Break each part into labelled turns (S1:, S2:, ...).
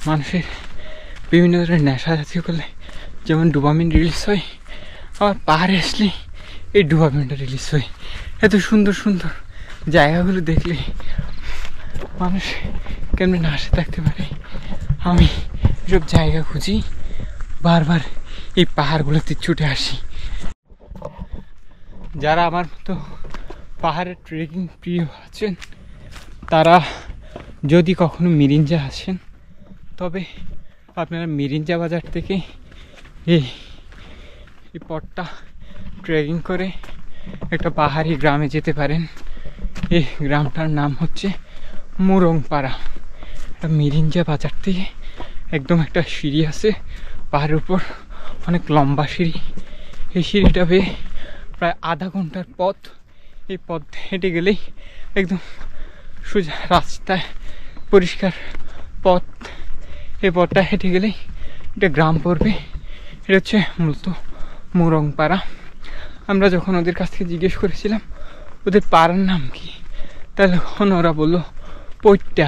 S1: মানুষের বিভিন্ন ধরনের নেশা জাতীয় করলে যেমন ডোপামিন রিলিজ হয়, আবার পাহাড়ে আসলে এই ডোপামিনটা রিলিজ হয়। এত সুন্দর সুন্দর জায়গাগুলো দেখলে মানুষ কেমন না আসে থাকতে পারে। আমি এসব জায়গা খুঁজি, বারবার এই পাহাড়গুলোতে ছুটে আসি। যারা আমার মতো পাহাড়ের ট্রেকিং প্রিয় আছেন, তারা যদি কখনো মিরিঞ্জা আসেন, তবে আপনারা মিরিঞ্জা বাজার থেকে এই পথটা ট্রেকিং করে একটা পাহাড়ি গ্রামে যেতে পারেন। এই গ্রামটার নাম হচ্ছে মুরংপাড়া। মিরিঞ্জা বাজার থেকে একদম একটা সিঁড়ি আছে পাহাড়ের উপর, অনেক লম্বা সিঁড়ি। এই সিঁড়িটা বেয়ে প্রায় আধা ঘন্টার পথ। এই পথ হেঁটে গেলেই একদম সোজা রাস্তায় পরিষ্কার পথ। এই পথটা হেঁটে গেলেই এটা গ্রাম পড়বে। এটা হচ্ছে মূলত মুরংপাড়া। আমরা যখন ওদের কাছ থেকে জিজ্ঞেস করেছিলাম ওদের পাড়ার নাম কি, তাহলে ওরা বললো পৈট্টা।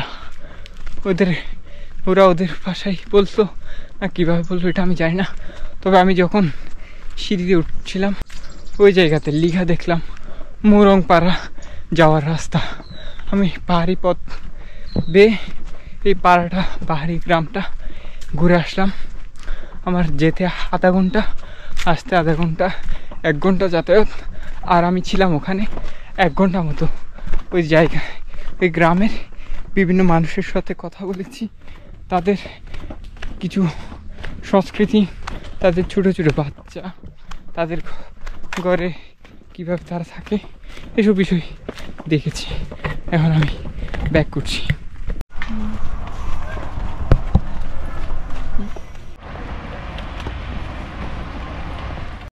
S1: ওরা ওদের ভাষায় বলতো, না কীভাবে বললো এটা আমি জানি না। তবে আমি যখন সিঁড়িতে উঠছিলাম ওই জায়গাতে লেখা দেখলাম মুরংপাড়া যাওয়ার রাস্তা। আমি পাহাড়ি পথ বেয়ে এই পাড়াটা, পাহাড়ি গ্রামটা ঘুরে আসলাম। আমার যেতে আধা ঘন্টা, আসতে আধা ঘন্টা, 1 ঘন্টা যাতায়াত। আর আমি ছিলাম ওখানে 1 ঘন্টা মতো ওই জায়গায়। ওই গ্রামের বিভিন্ন মানুষের সাথে কথা বলেছি, তাদের কিছু সংস্কৃতি, তাদের ছোটো ছোটো বাচ্চা, তাদের ঘরে কীভাবে তারা থাকে, এসব বিষয় দেখেছি। এখন আমি ব্যাক করছি।